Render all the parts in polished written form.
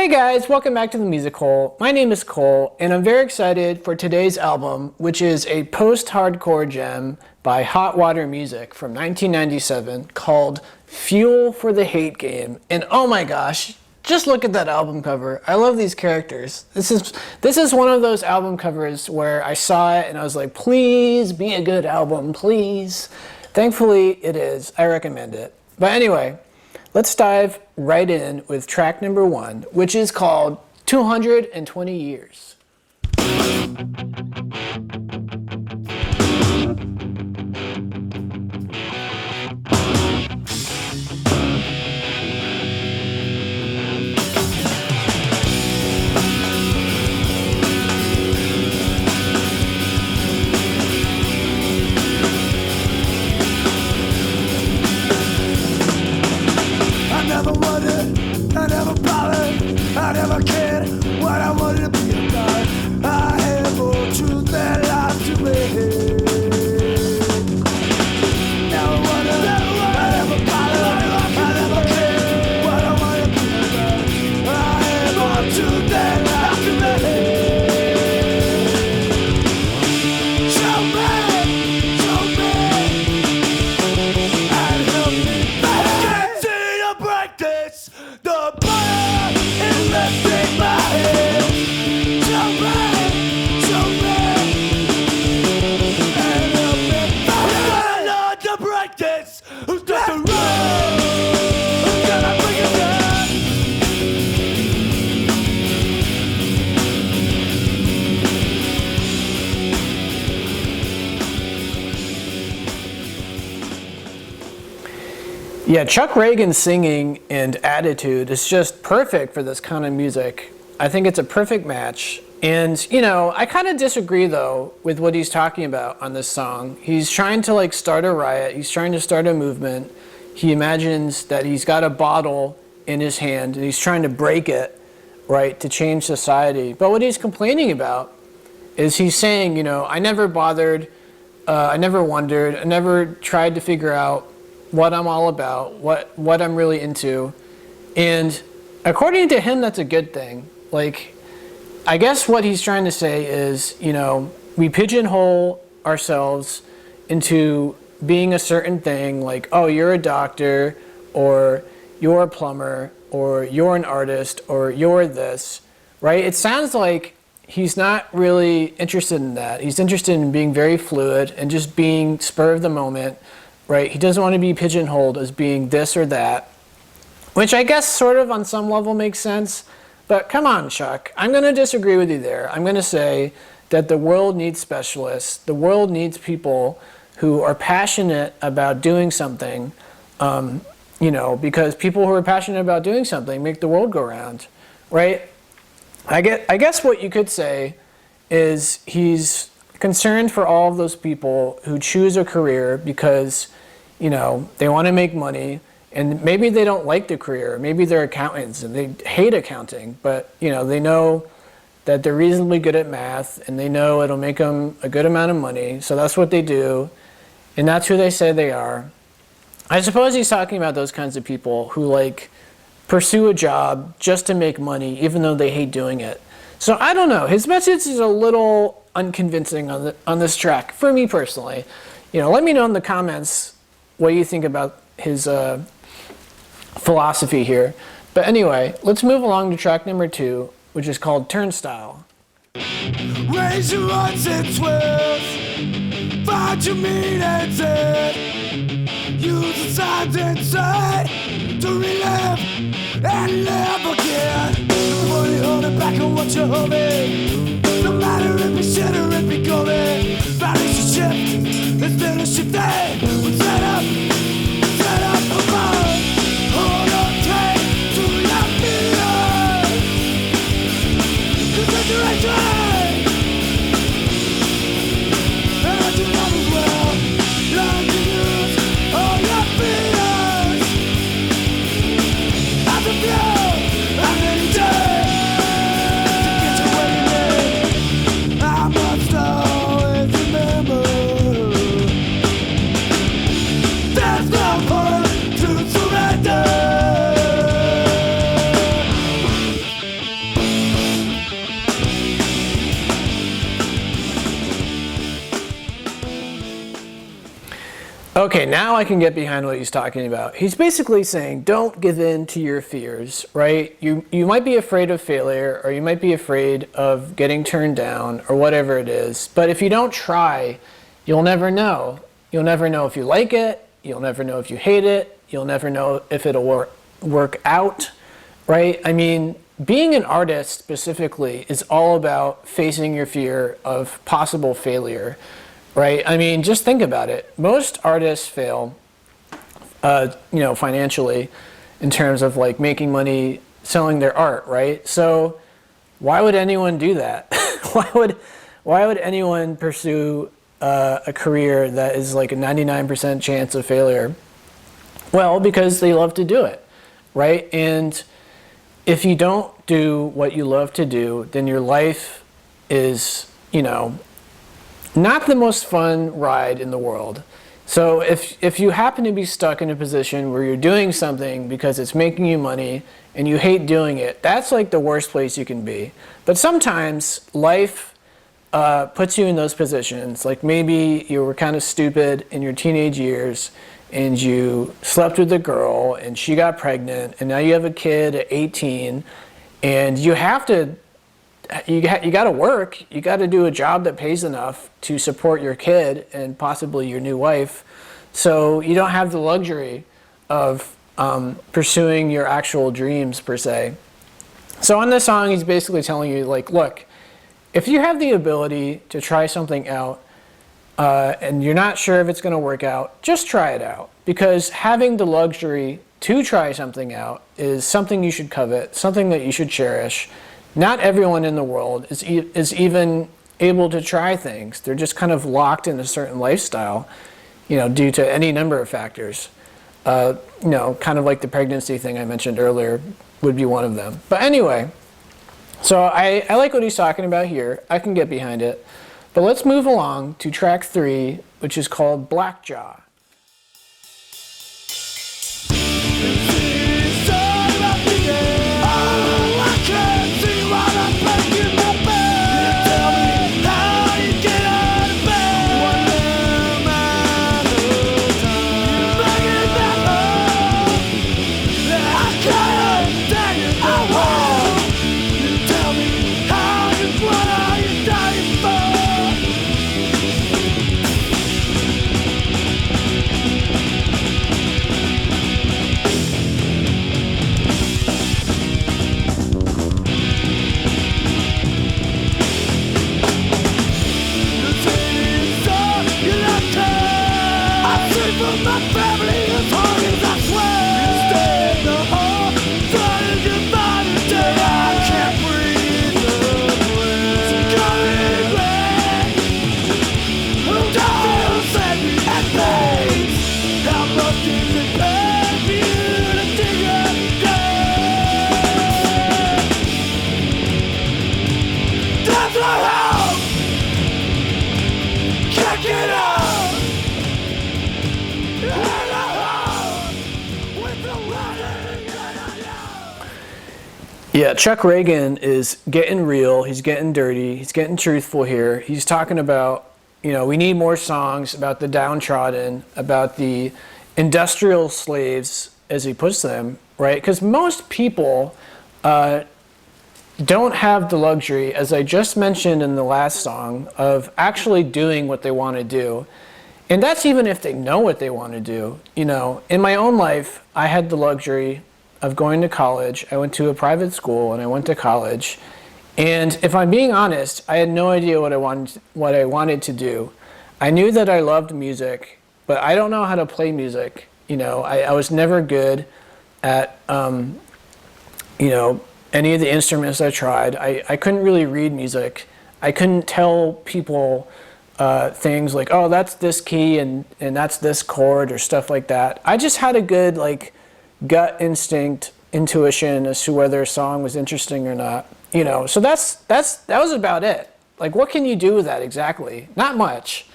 Hey guys, welcome back to the Music Hole. My name is Cole, and I'm very excited for today's album, which is a post-hardcore gem by Hot Water Music from 1997 called Fuel for the Hate Game. And oh my gosh, just look at that album cover. I love these characters. This is one of those album covers where I saw it and I was like, please be a good album, please. Thankfully it is. I recommend it. But anyway, let's dive right in with track number 1, which is called 220 Years. I never bothered, I never cared what I wanted to be about. I had more truth than life to me. Never wondered, I never bothered, I never cared what I wanted to be about. I had more truth than life to me. Show me, and help me. I can't see you break this. The fire is lifting my head. Show me, and help me. I'm not to break this. Who's got the road? Who's gonna bring it down? Yeah, Chuck Ragan's singing and attitude is just perfect for this kind of music. I think it's a perfect match. And, you know, I kind of disagree, though, with what he's talking about on this song. He's trying to, like, start a riot. He's trying to start a movement. He imagines that he's got a bottle in his hand, and he's trying to break it, right, to change society. But what he's complaining about is he's saying, you know, I never bothered, I never wondered, I never tried to figure out what I'm all about, what I'm really into. And according to him, that's a good thing. Like, I guess what he's trying to say is, you know, we pigeonhole ourselves into being a certain thing, like, oh, you're a doctor, or you're a plumber, or you're an artist, or you're this, right? It sounds like he's not really interested in that. He's interested in being very fluid and just being spur of the moment, right? He doesn't want to be pigeonholed as being this or that, which I guess sort of on some level makes sense. But come on, Chuck, I'm going to disagree with you there. I'm going to say that the world needs specialists. The world needs people who are passionate about doing something, you know, because people who are passionate about doing something make the world go round, right? I guess what you could say is he's concerned for all of those people who choose a career because, you know, they want to make money, and maybe they don't like the career. Maybe they're accountants and they hate accounting, but, you know, they know that they're reasonably good at math and they know it'll make them a good amount of money, so that's what they do, and that's who they say they are. I suppose he's talking about those kinds of people who, like, pursue a job just to make money even though they hate doing it. So I don't know. His message is a little unconvincing on this track, for me personally. You know, let me know in the comments what you think about his philosophy here. But anyway, let's move along to track number 2, which is called Turnstile. Raise your odds and twirls. Find your meanings in. Use the signs inside to relive and live again. Before you hold it back and watch you hold it. No matter if it's shit or if it's golden. Balance your shift instead of shifting. We set up above. Hold on tight to your feelings. 'Cause it's the right way. And I do love it well. Learn to use all your feelings. As a view, as any day. To get you where you live. Okay, now I can get behind what he's talking about. He's basically saying, don't give in to your fears, right? You might be afraid of failure, or you might be afraid of getting turned down, or whatever it is. But if you don't try, you'll never know. You'll never know if you like it. You'll never know if you hate it. You'll never know if it'll work out, right? I mean, being an artist specifically is all about facing your fear of possible failure. Right? I mean, just think about it. Most artists fail, financially, in terms of like making money selling their art, right? So, why would anyone do that? why would anyone pursue a career that is like a 99% chance of failure? Well, because they love to do it, right? And if you don't do what you love to do, then your life is, not the most fun ride in the world. So if you happen to be stuck in a position where you're doing something because it's making you money and you hate doing it, that's like the worst place you can be. But sometimes life puts you in those positions. Like maybe you were kind of stupid in your teenage years and you slept with a girl and she got pregnant and now you have a kid at 18 and you have to you got to work. You got to do a job that pays enough to support your kid and possibly your new wife. So you don't have the luxury of pursuing your actual dreams per se. So on this song, he's basically telling you, like, look, if you have the ability to try something out and you're not sure if it's going to work out, just try it out. Because having the luxury to try something out is something you should covet, something that you should cherish. Not everyone in the world is even able to try things. They're just kind of locked in a certain lifestyle, due to any number of factors. Kind of like the pregnancy thing I mentioned earlier would be one of them. But anyway, so I like what he's talking about here. I can get behind it. But let's move along to track 3, which is called Blackjaw. Yeah, Chuck Reagan is getting real. He's getting dirty. He's getting truthful here. He's talking about, we need more songs about the downtrodden, about the industrial slaves, as he puts them, right? Because most people don't have the luxury, as I just mentioned in the last song, of actually doing what they want to do. And that's even if they know what they want to do. In my own life, I had the luxury of going to college. I went to a private school and I went to college. And if I'm being honest, I had no idea what I wanted to do. I knew that I loved music, but I don't know how to play music. I was never good at, any of the instruments I tried. I couldn't really read music. I couldn't tell people things like, oh, that's this key and that's this chord or stuff like that. I just had a good, gut instinct, intuition as to whether a song was interesting or not. So that was about it. What can you do with that exactly? Not much.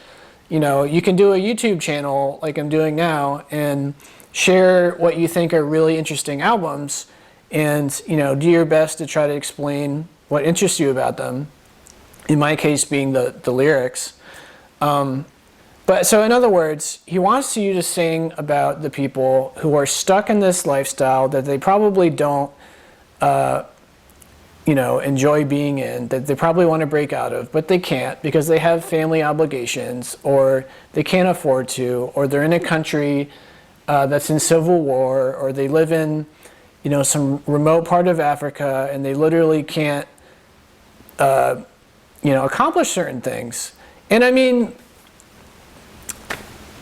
You can do a YouTube channel like I'm doing now and share what you think are really interesting albums and, do your best to try to explain what interests you about them. In my case being the lyrics. But so in other words, he wants you to sing about the people who are stuck in this lifestyle that they probably don't, enjoy being in, that they probably want to break out of, but they can't because they have family obligations, or they can't afford to, or they're in a country that's in civil war, or they live in, some remote part of Africa, and they literally can't, accomplish certain things. And I mean,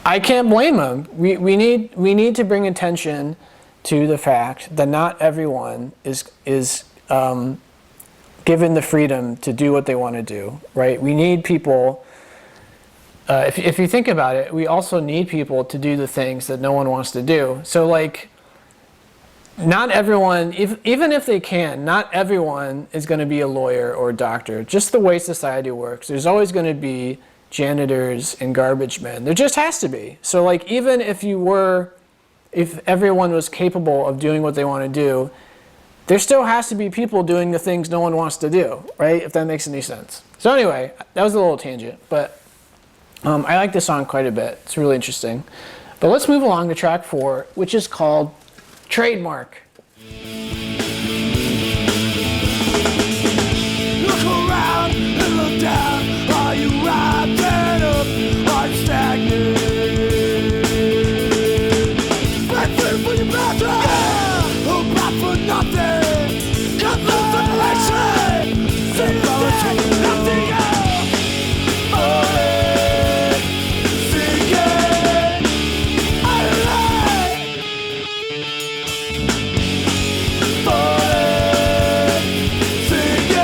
I can't blame them. We need to bring attention to the fact that not everyone is given the freedom to do what they want to do, right? We need people, if you think about it, we also need people to do the things that no one wants to do. So like, not everyone, even if they can, not everyone is going to be a lawyer or a doctor. Just the way society works, there's always going to be janitors and garbage men. There just has to be. So like, even if everyone was capable of doing what they want to do, there still has to be people doing the things no one wants to do, right? If that makes any sense. So anyway, that was a little tangent, but I like this song quite a bit. It's really interesting. But let's move along to track 4, which is called Trademark. Look around and look down. Are you rising up? Are you stagnant? Fight for your battle. Oh, back for nothing. Cut loose the election. Sing it, nothing else. Oh, sing it. I like. Oh, sing it.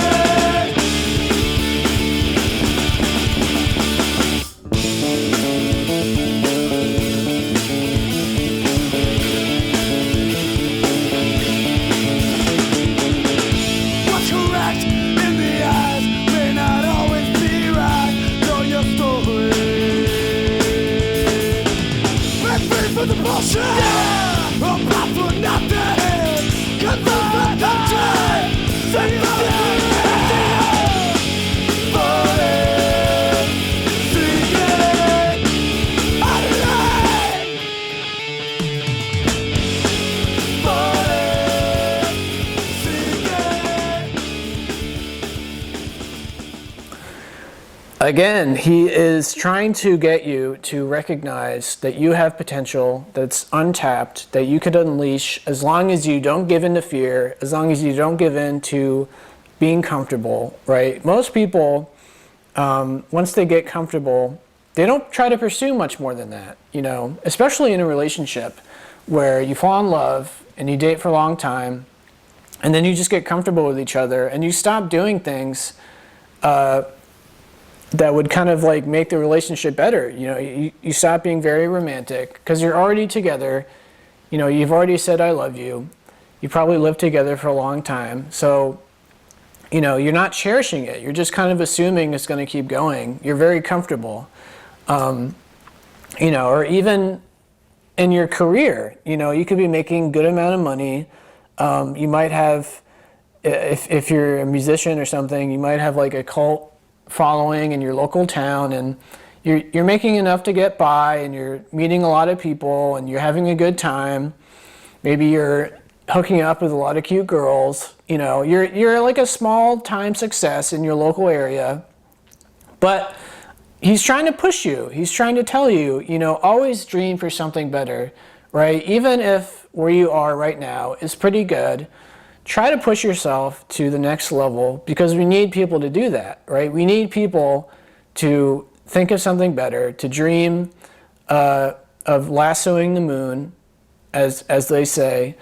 What's correct in the eyes may not always be right. Know your story. Break free from the bullshit. Yeah. I'm back for nothing. Cut loose the country. Sing it, sing it. I like. Sing it. Again, he is trying to get you to recognize that you have potential that's untapped, that you could unleash as long as you don't give in to fear, as long as you don't give in to being comfortable, right? Most people, once they get comfortable, they don't try to pursue much more than that, especially in a relationship where you fall in love and you date for a long time, and then you just get comfortable with each other and you stop doing things that would kind of like make the relationship better. You stop being very romantic because you're already together. You've already said I love you. You probably lived together for a long time. So, you're not cherishing it. You're just kind of assuming it's going to keep going. You're very comfortable. Or even in your career, you could be making a good amount of money. You might have, if you're a musician or something, you might have like a cult following in your local town, and you're making enough to get by, and you're meeting a lot of people, and you're having a good time. Maybe you're hooking up with a lot of cute girls. You're like a small time success in your local area, but he's trying to push you. He's trying to tell you, always dream for something better, right? Even if where you are right now is pretty good, try to push yourself to the next level, because we need people to do that, right? We need people to think of something better, to dream of lassoing the moon, as they say.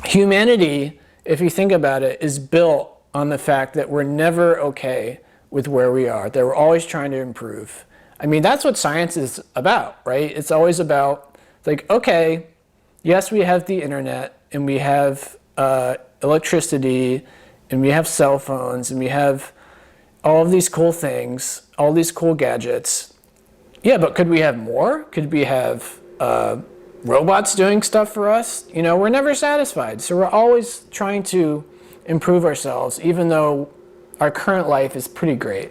Humanity, if you think about it, is built on the fact that we're never okay with where we are, that we're always trying to improve. I mean, that's what science is about, right? It's always about, like, okay, yes, we have the internet, and we have electricity, and we have cell phones, and we have all of these cool things, all these cool gadgets. Yeah, but could we have more? Could we have robots doing stuff for us? We're never satisfied. So we're always trying to improve ourselves, even though our current life is pretty great.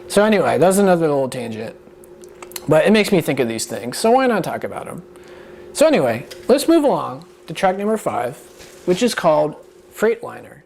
So anyway, that's another little tangent. But it makes me think of these things, so why not talk about them? So anyway, let's move along to track number 5, which is called Freightliner.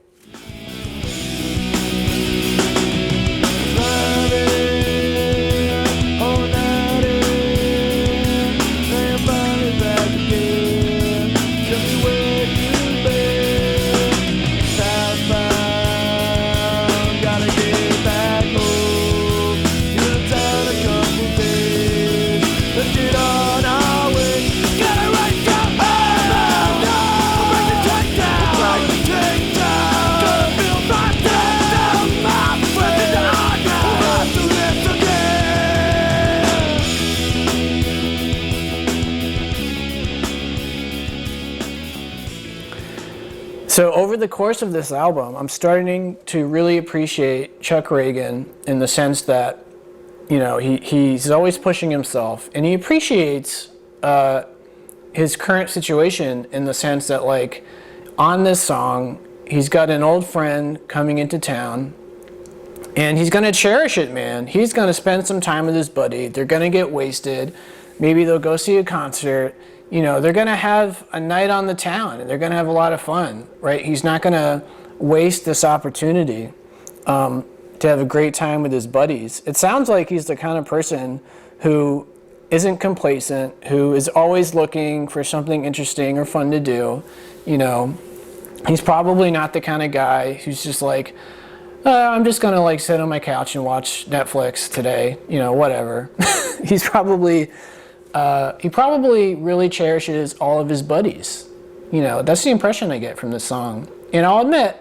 So over the course of this album, I'm starting to really appreciate Chuck Ragan in the sense that, you know, he's always pushing himself, and he appreciates his current situation in the sense that, like, on this song, he's got an old friend coming into town, and he's going to cherish it, man. He's going to spend some time with his buddy. They're going to get wasted. Maybe they'll go see a concert. You know, they're going to have a night on the town, and they're going to have a lot of fun, right? He's not going to waste this opportunity to have a great time with his buddies. It sounds like he's the kind of person who isn't complacent, who is always looking for something interesting or fun to do. You know, he's probably not the kind of guy who's just like, I'm just going to like sit on my couch and watch Netflix today, you know, whatever. He probably really cherishes all of his buddies. You know, that's the impression I get from this song. And I'll admit,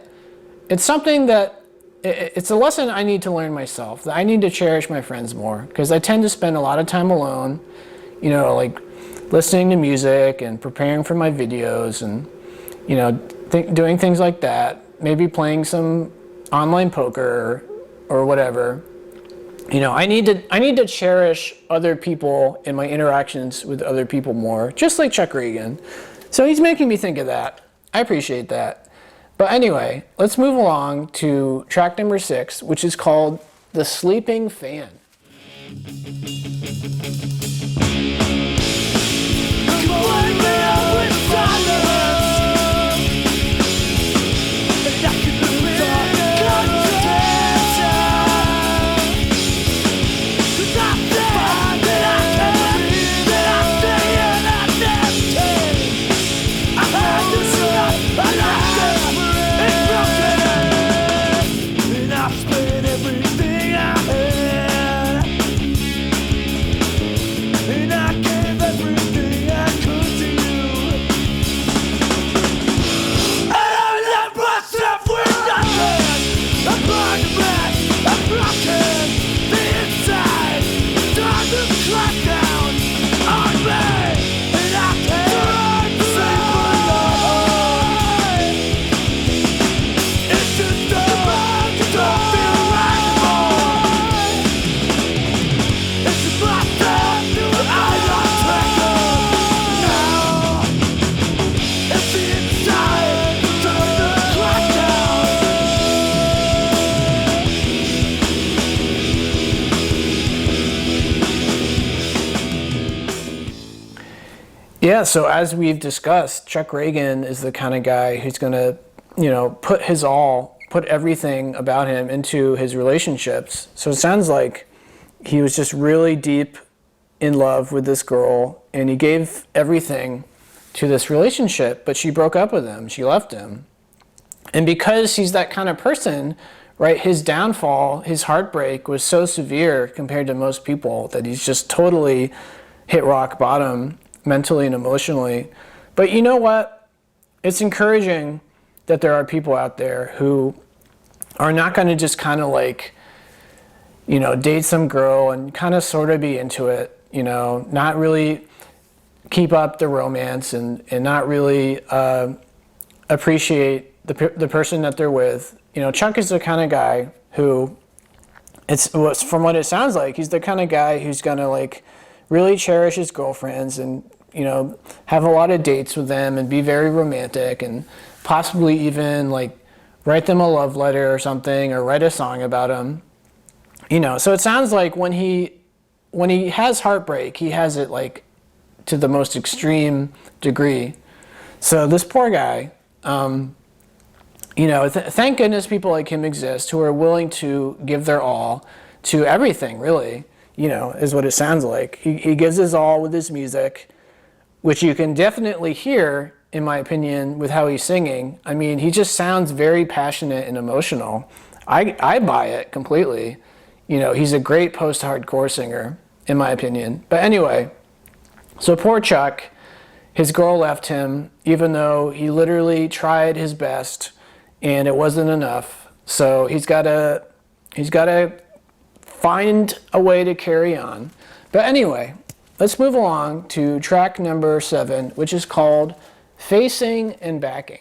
it's something that, it's a lesson I need to learn myself, that I need to cherish my friends more, because I tend to spend a lot of time alone, you know, like listening to music and preparing for my videos and, you know, doing things like that, maybe playing some online poker or whatever. You know, I need to cherish other people and my interactions with other people more, just like Chuck Ragan. So he's making me think of that. I appreciate that. But anyway, let's move along to track number 6, which is called The Sleeping Fan. Yeah, so as we've discussed, Chuck Ragan is the kind of guy who's going to, you know, put everything about him into his relationships. So it sounds like he was just really deep in love with this girl, and he gave everything to this relationship, but she broke up with him. She left him. And because he's that kind of person, right, his downfall, his heartbreak was so severe compared to most people that he's just totally hit rock bottom mentally and emotionally. But you know what? It's encouraging that there are people out there who are not going to just kind of like, you know, date some girl and kind of sort of be into it, you know, not really keep up the romance and not really appreciate the person that they're with. You know, Chuck is the kind of guy who, from what it sounds like, he's the kind of guy who's going to like really cherish his girlfriends and, you know, have a lot of dates with them and be very romantic and possibly even like write them a love letter or something or write a song about them. You know, so it sounds like when he when he has heartbreak, he has it like to the most extreme degree. So this poor guy, you know, thank goodness people like him exist who are willing to give their all to everything, really, you know, is what it sounds like. He gives his all with his music, which you can definitely hear, in my opinion, with how he's singing. I mean, he just sounds very passionate and emotional. I buy it completely. You know, he's a great post-hardcore singer, in my opinion. But anyway, so poor Chuck, his girl left him, even though he literally tried his best and it wasn't enough. So he's got to find a way to carry on. But anyway, let's move along to track number 7, which is called Facing and Backing.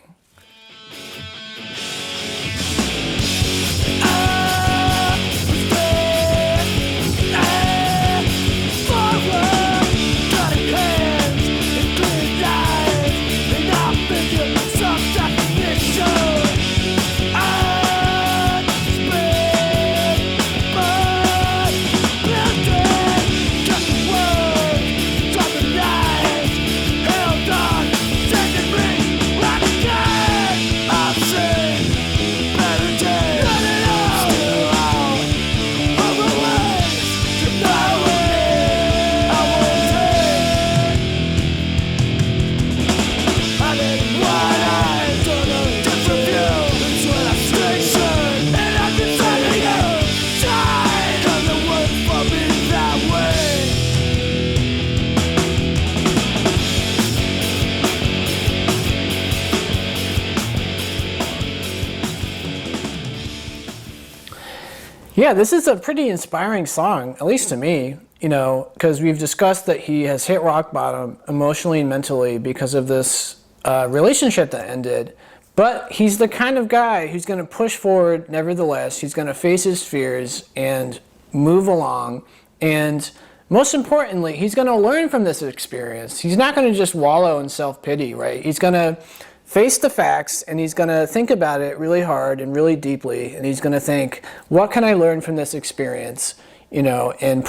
Yeah, this is a pretty inspiring song, at least to me, you know, because we've discussed that he has hit rock bottom emotionally and mentally because of this relationship that ended. But he's the kind of guy who's going to push forward nevertheless. He's going to face his fears and move along. And most importantly, he's going to learn from this experience. He's not going to just wallow in self-pity, right? He's going to face the facts, and he's going to think about it really hard and really deeply, and he's going to think, what can I learn from this experience, you know, and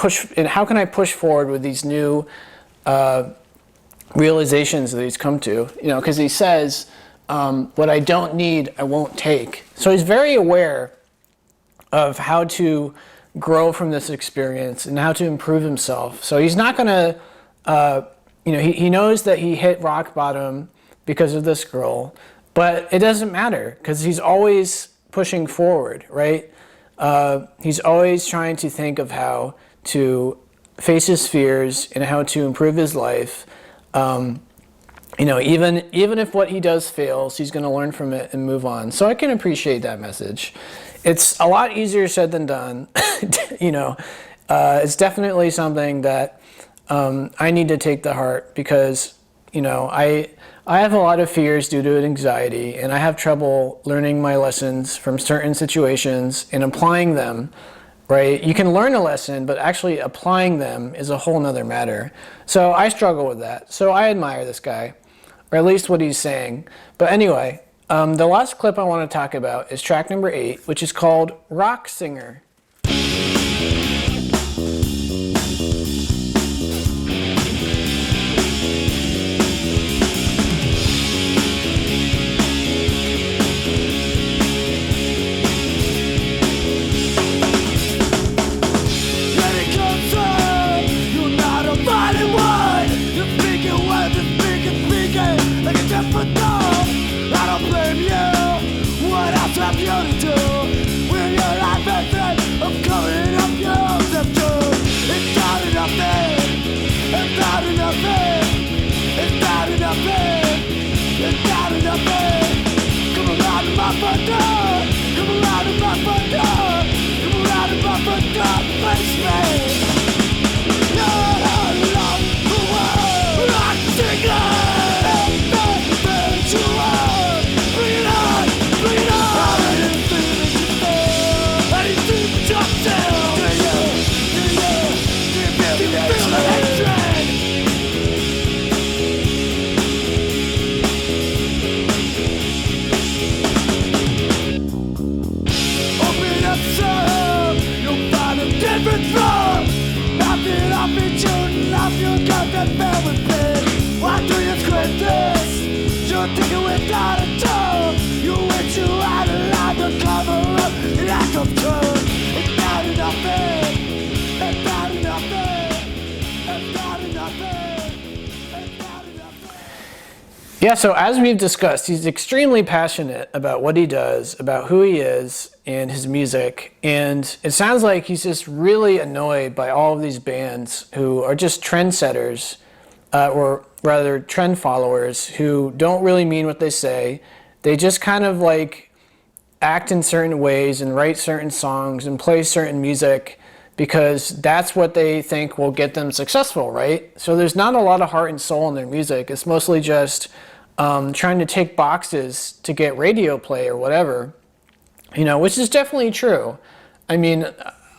how can I push forward with these new realizations that he's come to, you know, because he says, what I don't need, I won't take. So he's very aware of how to grow from this experience and how to improve himself. So he's not going to, you know, he knows that he hit rock bottom because of this girl, but it doesn't matter because he's always pushing forward, right? He's always trying to think of how to face his fears and how to improve his life. You know, even if what he does fails, he's going to learn from it and move on. So I can appreciate that message. It's a lot easier said than done. You know, it's definitely something that I need to take to heart because, you know, I have a lot of fears due to anxiety, and I have trouble learning my lessons from certain situations and applying them, right? You can learn a lesson, but actually applying them is a whole nother matter. So I struggle with that. So I admire this guy, or at least what he's saying. But anyway, the last clip I want to talk about is track number 8, which is called Rock Singer. I don't blame you. What else have you to do? Will your life be of truth. It's not enough. It's not enough. It's not enough. It's not enough. Yeah, so as we've discussed, he's extremely passionate about what he does, about who he is, and his music. And it sounds like he's just really annoyed by all of these bands who are just trendsetters, or rather trend followers, who don't really mean what they say. They just kind of like act in certain ways and write certain songs and play certain music because that's what they think will get them successful, right? So there's not a lot of heart and soul in their music. It's mostly just trying to tick boxes to get radio play or whatever, you know, which is definitely true. I mean,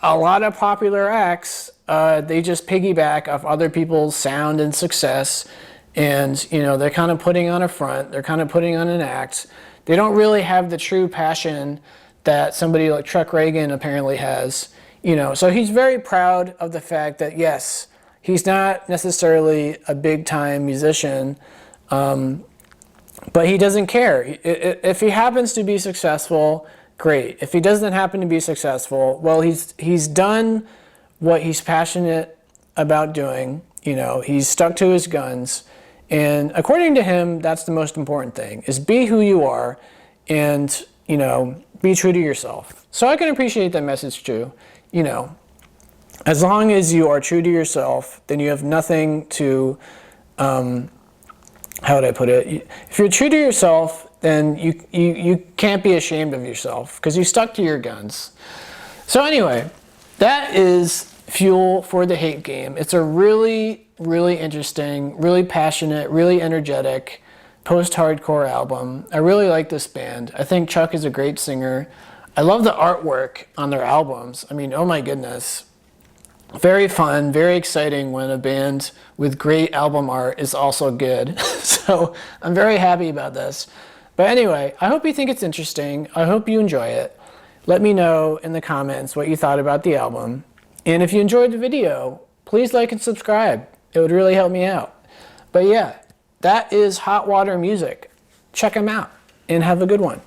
a lot of popular acts, they just piggyback off other people's sound and success, and, you know, they're kind of putting on a front, they're kind of putting on an act. They don't really have the true passion that somebody like Chuck Reagan apparently has, you know. So he's very proud of the fact that, yes, he's not necessarily a big-time musician, but he doesn't care. If he happens to be successful, great. If he doesn't happen to be successful, well, he's done what he's passionate about doing. You know, he's stuck to his guns. And according to him, that's the most important thing, is be who you are and, you know, be true to yourself. So I can appreciate that message too. You know, as long as you are true to yourself, then you have nothing to, how would I put it? If you're true to yourself, then you can't be ashamed of yourself because you stuck to your guns. So anyway, that is Fuel for the Hate Game. It's a really, really interesting, really passionate, really energetic post-hardcore album. I really like this band. I think Chuck is a great singer. I love the artwork on their albums. I mean, oh my goodness. Very fun, very exciting when a band with great album art is also good. So I'm very happy about this. But anyway, I hope you think it's interesting. I hope you enjoy it. Let me know in the comments what you thought about the album. And if you enjoyed the video, please like and subscribe. It would really help me out. But yeah, that is Hot Water Music. Check them out and have a good one.